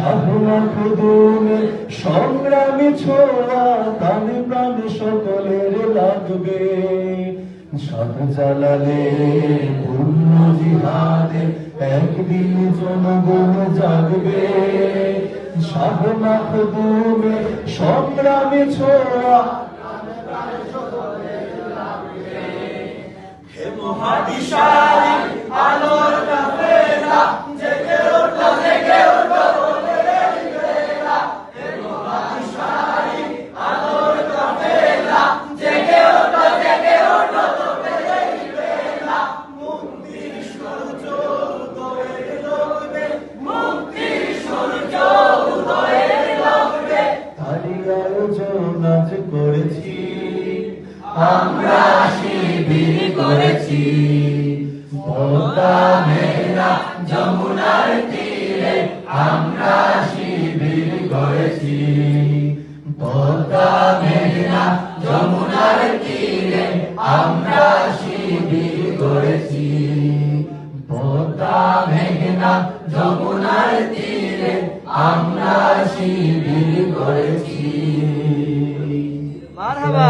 মখদুমের সংগ্রামী ছোঁয়া প্রাণে প্রাণে সকলের লাগবে। শাহজালালের পূর্ণ জিহাদে একদিন জনগণ জাগবে। শাহ মখদুমের সংগ্রামী ছোঁয়া হে মহাবিশালী আলোর কাফেলা জেগে ওঠো জেগে ওঠো বলের বেলা। হে মহাবিশালী আলোর কাফেলা জেগে ওঠো জেগে ওঠো বলের বেলা। মুক্তির সূর্য উদয়ের লগবে মুক্তির সূর্য উদয়ের লগবে। তারই আয়োজন আজ করেছি আমরা শিবির করেছি। পদ্মা মেঘনা যমুনার তীরে আমরা শিবির করেছি। পদ্মা মেঘনা যমুনার তীরে আমরা শিবির করেছি। পদ্মা মেঘনা যমুনার তীরে আমরা শিবির করেছি। মারহাবা।